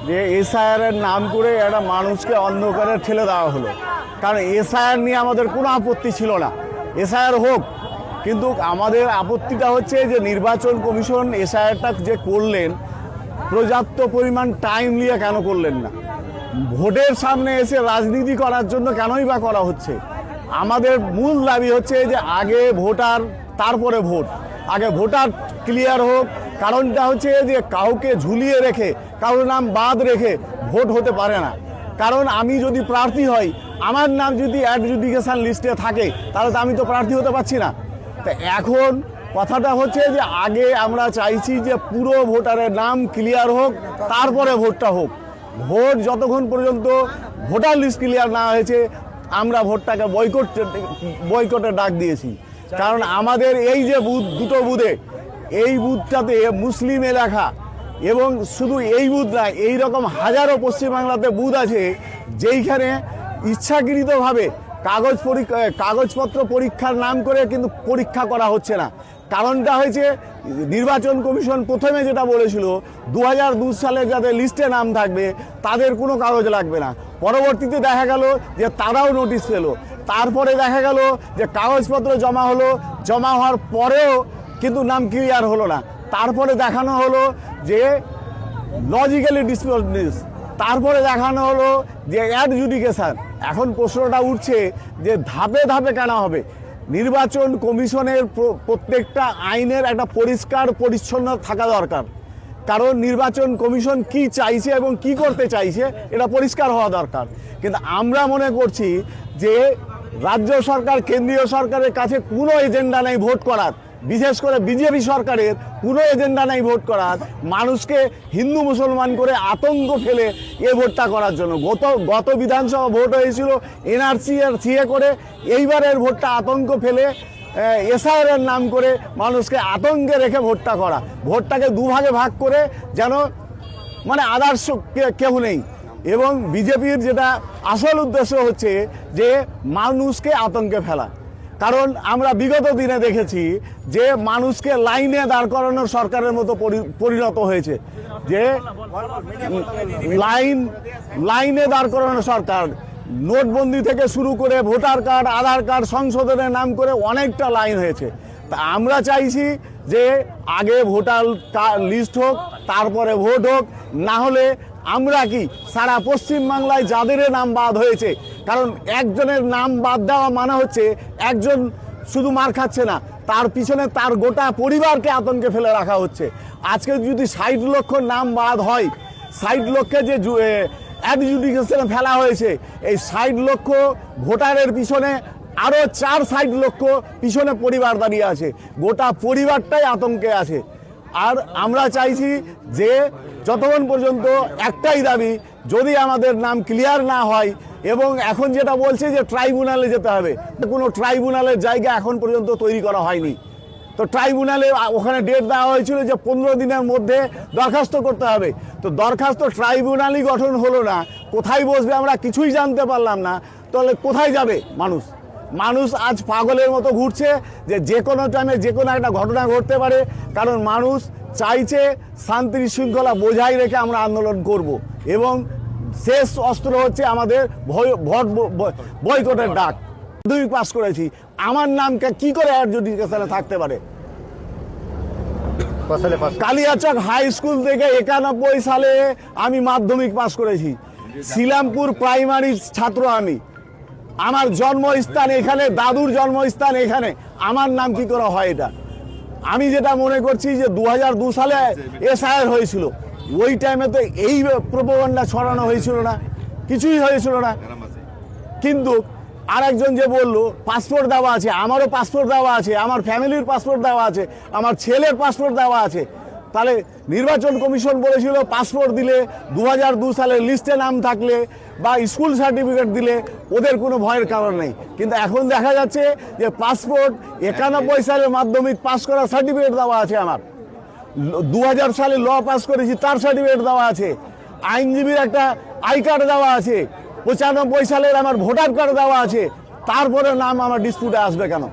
যে এসআইআরের নাম করে একটা মানুষকে অন্ধকারে ঠেলে দেওয়া হলো। কারণ এসআইআর নিয়ে আমাদের কোনো আপত্তি ছিল না, এসআইআর হোক, কিন্তু আমাদের আপত্তিটা হচ্ছে যে নির্বাচন কমিশন এসআইআরটা যে করলেন পর্যাপ্ত পরিমাণ টাইম নিয়ে কেন করলেন না? ভোটের সামনে এসে রাজনীতি করার জন্য কেনই বা করা হচ্ছে? আমাদের মূল দাবি হচ্ছে যে আগে ভোটার তারপরে ভোট, আগে ভোটার ক্লিয়ার হোক। কারণটা হচ্ছে যে কাউকে ঝুলিয়ে রেখে কারোর নাম বাদ রেখে ভোট হতে পারে না। কারণ আমি যদি প্রার্থী হই, আমার নাম যদি অ্যাডজুডিকেশন লিস্টে থাকে, তাহলে তো আমি তো প্রার্থী হতে পারছি না। তা এখন কথাটা হচ্ছে যে আগে আমরা চাইছি যে পুরো ভোটারের নাম ক্লিয়ার হোক, তারপরে ভোটটা হোক। ভোট যতক্ষণ পর্যন্ত ভোটার লিস্ট ক্লিয়ার না হয়েছে, আমরা ভোটটাকে বয়কটের ডাক দিয়েছি। কারণ আমাদের এই যে বুথ, দুটো বুথে, এই বুথটাতে মুসলিম এলাকা, এবং শুধু এই বুথ না, এইরকম হাজারো পশ্চিমবাংলাতে বুথ আছে যেইখানে ইচ্ছাকৃতভাবে কাগজপত্র পরীক্ষার নাম করে কিন্তু পরীক্ষা করা হচ্ছে না। কারণটা হয়েছে নির্বাচন কমিশন প্রথমে যেটা বলেছিল 2002 সালে যাদের লিস্টে নাম থাকবে তাদের কোনো কাগজ লাগবে না। পরবর্তীতে দেখা গেল যে তারাও নোটিশ পেল। তারপরে দেখা গেল যে কাগজপত্র জমা হলো, জমা হওয়ার পরেও কিন্তু নাম ক্লিয়ার হলো না। তারপরে দেখানো হলো যে লজিক্যালি ডিসপোজড, তারপরে দেখানো হলো যে অ্যাডজুডিকেশন। এখন প্রশ্নটা উঠছে যে ধাপে ধাপে কেন হবে? নির্বাচন কমিশনের প্রত্যেকটা আইনের একটা পরিষ্কার পরিচ্ছন্ন থাকা দরকার। কারণ নির্বাচন কমিশন কি চাইছে এবং কি করতে চাইছে এটা পরিষ্কার হওয়া দরকার। কিন্তু আমরা মনে করছি যে রাজ্য সরকার, কেন্দ্রীয় সরকারের কাছে কোনো এজেন্ডা নেই ভোট করার, বিশেষ করে বিজেপি সরকারের কোনো এজেন্ডা নেই ভোট করার, মানুষকে হিন্দু মুসলমান করে আতঙ্ক ফেলে এই ভোটটা করার জন্য। গত বিধানসভা ভোট হয়েছিল এনআরসি আর সিএ করে, এইবারের ভোটটা আতঙ্ক ফেলে এসআইআরের নাম করে মানুষকে আতঙ্কে রেখে ভোটটা করা, ভোটটাকে দুভাগে ভাগ করে যেন মানে আদার্স কেউ নেই। এবং বিজেপির যেটা আসল উদ্দেশ্য হচ্ছে যে মানুষকে আতঙ্কে ফেলা। কারণ আমরা বিগত দিনে দেখেছি যে মানুষকে লাইনে দাঁড় করানোর সরকারের মতো পরিণত হয়েছে, যে লাইনে দাঁড় করানো সরকার। নোটবন্দি থেকে শুরু করে ভোটার কার্ড, আধার কার্ড সংশোধনের নাম করে অনেকটা লাইন হয়েছে। তা আমরা চাইছি যে আগে ভোটার লিস্ট হোক, তারপরে ভোট হোক। না হলে আমরা কি সারা পশ্চিমবাংলায় যাদের নাম বাদ হয়েছে, কারণ একজনের নাম বাদ দেওয়া মানে হচ্ছে একজন শুধু মার খাচ্ছে না, তার পিছনে তার গোটা পরিবারকে আতঙ্কে ফেলে রাখা হচ্ছে। আজকে যদি 60 লক্ষ নাম বাদ হয়, 60 লক্ষে যে অ্যাডজুডিকেশনে ফেলা হয়েছে, এই 60 লক্ষ ভোটারের পিছনে আরও 4-60 লক্ষ পিছনে পরিবার দাঁড়িয়ে আছে, গোটা পরিবারটাই আতঙ্কে আছে। আর আমরা চাইছি যে যতক্ষণ পর্যন্ত একটাই দাবি, যদি আমাদের নাম ক্লিয়ার না হয়, এবং এখন যেটা বলছে যে ট্রাইব্যুনালে যেতে হবে, কোনো ট্রাইব্যুনালের জায়গা এখন পর্যন্ত তৈরি করা হয়নি। তো ট্রাইব্যুনালে ওখানে ডেট দেওয়া হয়েছিল যে 15 দিনের মধ্যে দরখাস্ত করতে হবে। তো দরখাস্ত ট্রাইব্যুনালই গঠন হলো না, কোথায় বসবে আমরা কিছুই জানতে পারলাম না। তাহলে কোথায় যাবে মানুষ? আজ পাগলের মতো ঘুরছে যে কোনো টাইমে যে কোনো একটা ঘটনা ঘটতে পারে। কারণ মানুষ চাইছে শান্তি শৃঙ্খলা বজায় রেখে আমরা আন্দোলন করব, এবং শেষ অস্ত্র হচ্ছে আমাদের ভোট বয়কটের ডাক। মাধ্যমিক পাস করেছি, আমার নামকে কি করে অ্যাডজুডিকেশনে থাকতে পারে? কালিয়াচক হাই স্কুল থেকে 91 সালে আমি মাধ্যমিক পাস করেছি। শিলামপুর প্রাইমারি ছাত্র আমি, আমার জন্মস্থান এখানে, দাদুর জন্মস্থান এখানে, আমার নাম কি করে হয়? এটা আমি যেটা মনে করছি যে 2002 সালে এসআইআর হয়েছিল, ওই টাইমে তো এই প্রোপাগান্ডা ছড়ানো হয়েছিল না, কিছুই হয়েছিল না। কিন্তু আরেকজন যে বলল পাসপোর্ট দেওয়া আছে, আমারও পাসপোর্ট দেওয়া আছে, আমার ফ্যামিলির পাসপোর্ট দেওয়া আছে, আমার ছেলের পাসপোর্ট দেওয়া আছে। তাহলে নির্বাচন কমিশন বলেছিল পাসপোর্ট দিলে, 2002 সালের লিস্টে নাম থাকলে বা স্কুল সার্টিফিকেট দিলে ওদের কোনো ভয়ের কারণ নেই। কিন্তু এখন দেখা যাচ্ছে যে পাসপোর্ট 91 সালে মাধ্যমিক পাস করার সার্টিফিকেট দেওয়া আছে আমার, 2000 সালে ল পাস করেছি তার সার্টিফিকেট দেওয়া আছে, আইনজীবীর একটা আই কার্ড দেওয়া আছে, 95 সালের আমার ভোটার কার্ড দেওয়া আছে, তারপরে নাম আমার ডিসপিউটে আসবে কেন?